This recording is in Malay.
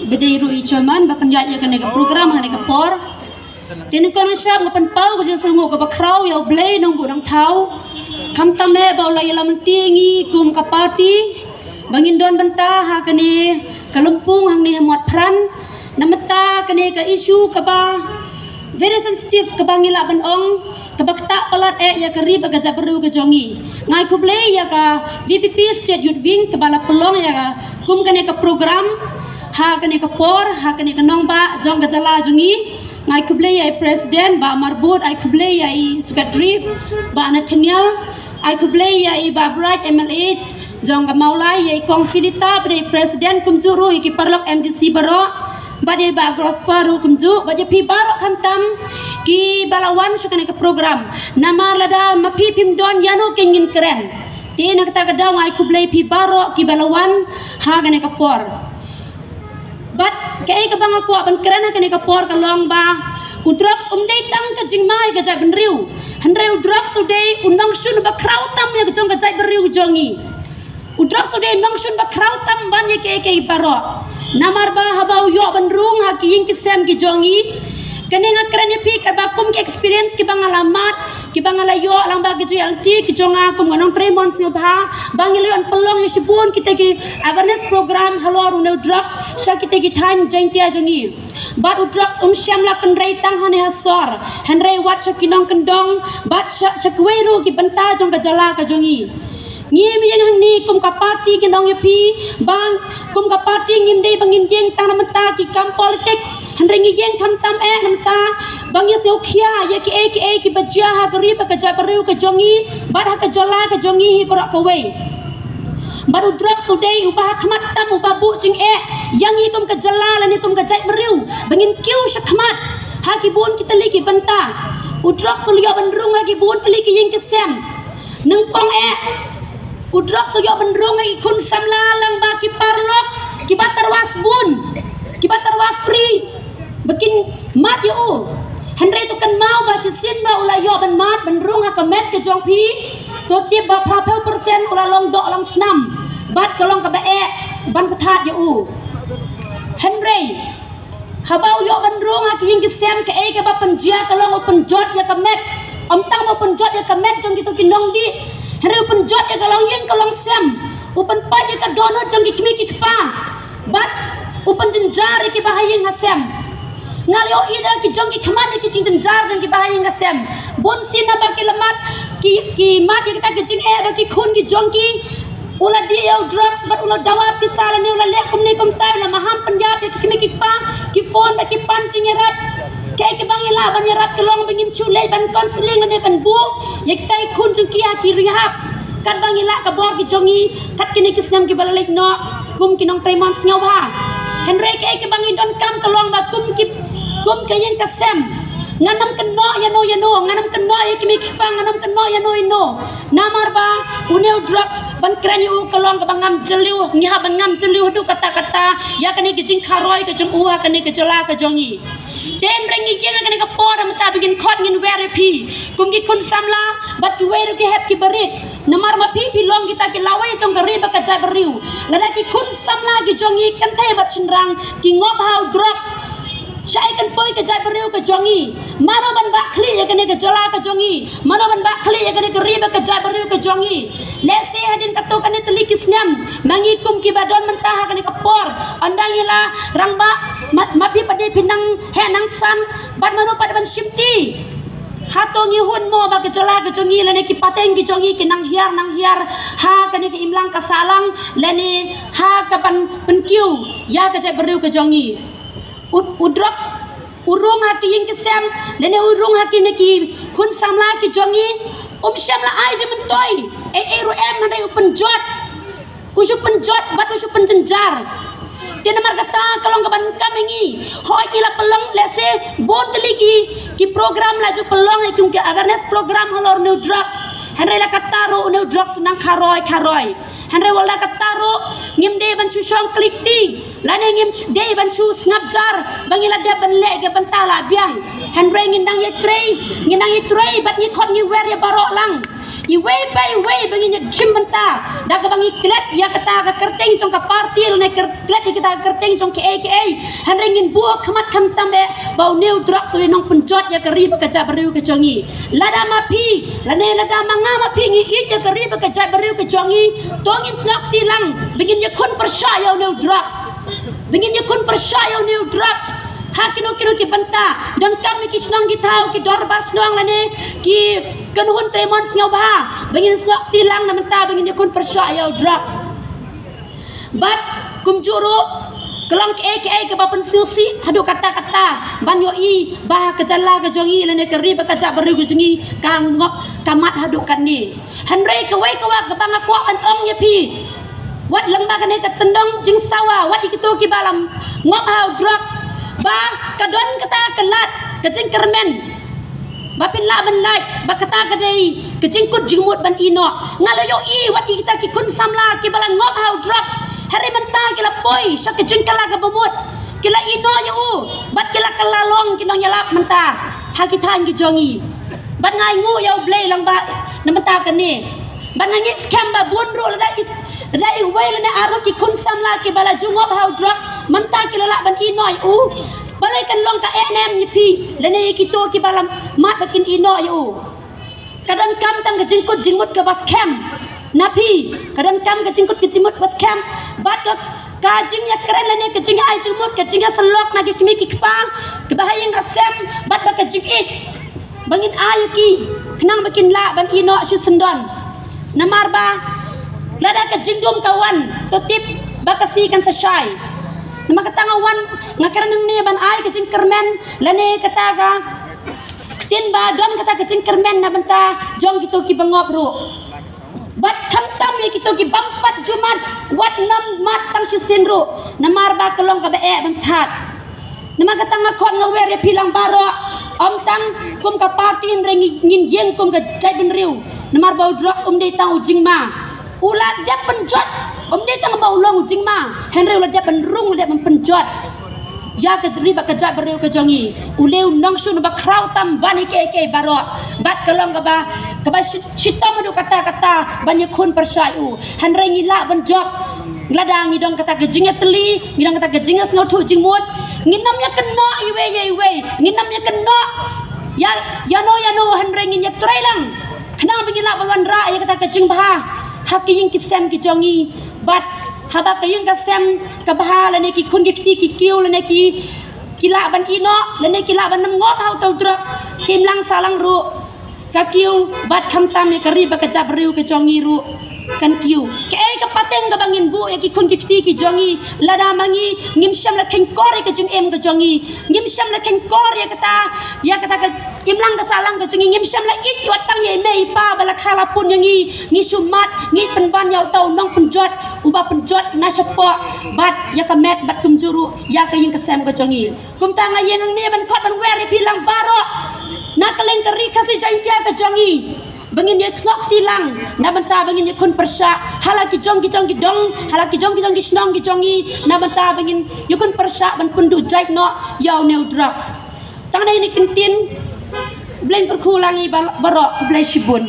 bedairu ichaman bapan ya kan ke program han ke por tin kon syap ngapan pau ke sengu ke bakrau ya blei nong bu nang thau kam tame ba la yalam tingi kum ka party bangin don benta ha kene kalumpung hang ni muat pran namata kene ka isu ka ba very sensitive ke bangila ban ong ke bakta palat ya kari ba gaja beru ke jongi ngai ku blei ya ka VPP state youth wing ke bala pelong ya ka kum kene ka program ha kene ka por ha kene ka nong ba jong gajala jongi ngai ku blei ya president ba marbut ai ku blei ya secretary ba Nathaniel ai ku blei ya ba bright MLA jong ka maulai ya konfidita bre president kum juru ki parlok MDC baro bade ba gross paru kumju bade pi baro khamtam ki balawan shukane ka program nama lada mapi pim don yano kengin keren tina kata kada ngai kublei pi baro ki balawan ha gane ka por bat kai ka bang aku ban keren ka ne ka por ka long ba udrox umdei tang ka jingmai ka jai benriu handrei udrox udei unang shun ba kraw tam ya jong ka jai benriu jongi udrox udei nang shun ba kraw tam ban ye ke baro namar ba habau yo bandrung ha ki ying ki sem ki jongi kene nga kren ye pi ka ba kum ki experience ki bang alamat ki bang ala yo lang ba ki JLT ki jonga kum nganong 3 months yo ba bang ile on pelong ye sibun kita ki awareness program halor no drugs sha kita ki time jaintia jongi bat drugs syam la kan rei tang hane hasor han rei wat sha kinong kendong bat sha kweru ki banta jong ka jala ka jongi ngim yang hang ni kum ka party ki nong yepi bang kum ka party ngim dei bangin jeng tang namta ki kam politics han ring yeng tham tam namta bang ye seu khia ye ki ki bajia ha gari ba ka ja bariu ka jongi bat ha ka jola ka jongi hi bro ka wei baru drug sudai ubah khmat tam ubah bu jing yang hi kum ka jala la ni kum ka jai bariu bangin kiu shakmat ha ki bun ki tali ki banta u drug sulio bandrung ha ki bun tali ki yeng ki sem nang kong udrak so yo bendrong ai kun samla lang ba ki parlok ki batarwas bun ki batarwa free bikin mat yo handre tu kan mau ba sin ba ula yo ban mat bendrong ha kamet ke jong pi to tiep ba prapel persen ula long dok lang snam bat kalong ka ba ban pathat yo handre habau yo bendrong ha ki ying ki sem ke ke ba penjia kalong penjot ya kamet om tang mo penjot ya kamet jong gitu kinong di hari penjot ya kalong yang kalong sem upan pa ya ka dono jong kimi ki pa bat upan jenjar ki bahayeng hasem ngalio idar ki jong ki khaman ki jenjar jong ki bahayeng hasem bon sin ba ki lamat ki mat ya kita ki jing ba ki khun ki jong ki ula dia drugs bat ula dawa pisara ni ula lek kum ni kum tai la maham panjab ya ki kimi ki pa ki phone ba ki pancing rap kay ke bang ila ban yarap kelong bangin chulay ban counseling ne ban bu ya kita khun jung kia ki rehab kan bang ila ka bor ki jongi kat kini kisnam ki balalik no kum ki nong 3 months ngaw ha henry kay ke bang don kam kelong ba kum kayen ka sem nganam keno ya no nganam keno ya kimi kipang nganam keno ya no namar ba uneu drugs ban kran yu kelong ka bangam jeliu ngiha ban ngam jeliu du kata ya kani ki jing kharoi ka jung uha kani ka jala ka jongi ten rengi jeng kani ka por mata begin khot ngin very pi kum ki kun samla bat ki weru ki hep ki barit namar ma pi long kita ki lawai jong ka riba ka jai beriu lada ki kun samla ki jongi kan thai bat chinrang ki ngop how drugs Syai kan poi ke jai beriu ke jongi mano ban ba khli ya kene ke jala ke jongi mano ban ba khli ya kene ke riba ke jai beriu ke jongi lese hadin kato kane teli kisnam mangi kum ki badon mentah kane ke por andang ila rangba mapi pade pinang he nang san ban mano pad ban shimti hato ngi hun mo ba ke jala ke jongi lene ki pateng ki jongi ki nang hiar ha kane ke imlang ka salang lene ha ka ban penkiu ya ke jai beriu ke jongi udrox urung haki yang kesem lene urung haki neki kun samla ki jongi syamla ai je mentoi ru em nare penjot usu penjot bat usu penjenjar tiada markata kalau kaban kamengi hoi ila pelong lese bon teliki ki program laju pelong ikum ke awareness program halor new drugs henry la kataro new drugs nang kharoi henry wala kataro ngim de ban su shong klik ti lane ngim de ban su snap jar bangila de ban le ge ban tala biang henry ngindang ye trei bat ni khot ni wer ye barok lang iwe bangin jim banta dak bangi klet ya kata ka kerteng jong ka party ne klet kita kerteng jong ke han rengin buak khamat kham tambe bau new drak suri nong penjot ya keri bekerja beriu ke jongi lada mapi lane lada manga mapi ngi i ya keri bekerja beriu ke jongi tongin snap tilang bangin ya kon percaya new drugs bangin ya kon percaya new drugs hakino kino ki banta dan kami ki snong ki tau ki dorbar snong lane ki kenuhun tremon siau bah bangin snok tilang na menta bangin kon percaya drugs bat kumjuru kelang ke bapan siusi hadu kata-kata banyo i bah kejala ke jongi lane keri bakaja beri jongi kang ngok kamat hadu kan ni hanrei ke wai ke wa ke bang aku an ong nya pi wat lang ba kane ka tendong jing sawa wat ikitu ki balam ngok hau drugs ba kadon kata kelat kecing kermen bapin la ban lai ba kata kadai kecing kut jingmut ban ino ngalayo i wat kita ki kun samla ki balan ngop hau drugs hari menta kila boy syak kecing kala ka bumut kila ino yu bat kila kalalong kinong yalap menta hakitan ki jongi bat ngai ngu yau blay lang ba na menta kan ni ban ngis scam ba bunru la dai wai la na aro ki kun samla ki bala jungop hau drugs menta kila la ban ino yu balai kan long ka enem nyipi lene kito ki balam mat bakin ino yu kadan kam tang kecing kut jingmut ke bas camp napi kadan kam kecing kut kecimut bas camp bat kajing ya keren lene kecing ai jingmut kecing ya selok nagi kimi ki kepang kebahayang ka sem bat ba kecing ik bangin ayu ki kenang bakin la ban ino syu sendon namar ba lada kecing dum kawan totip bakasi kan sesai nama katangawan ngakaran ni ban ai kecing kermen lane kataga tin ba dom kata kecing kermen na banta jong gitu ki bangop ru bat khamtam ye gitu ki bampat jumat wat nam mat tang sisin ru namar ba kelong ka be ban that nama katanga khon ngawer ye pilang baro om tang kum ka party rengi ngin yeng kum ka jai ben riu namar ba drugs de tang ujing ma ulat dia penjot de tang ba ulong ujing ma henry ulat dia penrung dia penjot ya ke driba ke jab beriu ke jongi uleu nong sun ba kraw tam bani ke baro bat kelong ka ba citom du kata banyak kun persayu henry ngila ban job ngladang ngidong kata kejingnya teli ngidong kata kejingnya sengotu jingmut nginamnya kena iwe nginamnya kena ya no henry nginya trailang kenang bingila bawan ra ya kata kejing bah haki yung kisem ki jongi bat haba kayung kasem kabaha lane ki kun ki kiu lane ki kila ban ino lane kila ban nam ngop hau tau drugs kim lang salang ru ka kiu bat kham tam me kari ba ka jab riu ke jongi ru kan kiu ke ka pateng ka bangin bu ya ki kun ki jongi lada mangi ngim syam la ken kor ke jung em ke jongi ngim syam la ken kor ya kata ka kim lang ka salang ke jongi ngim syam la i wat tang ye me pa bala khala pun yangi ngi sumat ngi penban yau tau nong penjot uba penjot na sepo bat ya ka met bat kum juru ya ka yin ka sem ke jongi kum tanga yengang ne ban khot ban wer pilang baro na kaleng kari kasi jain dia ke jongi bangin ye knok tilang na banta bangin ye kun persya halaki jong ki dong halaki jong ki snong ki jongi na banta bangin ye kun persya ban pundu jai no yau new drugs tang dai ni kentin bleng perkulangi barok ke blai shibun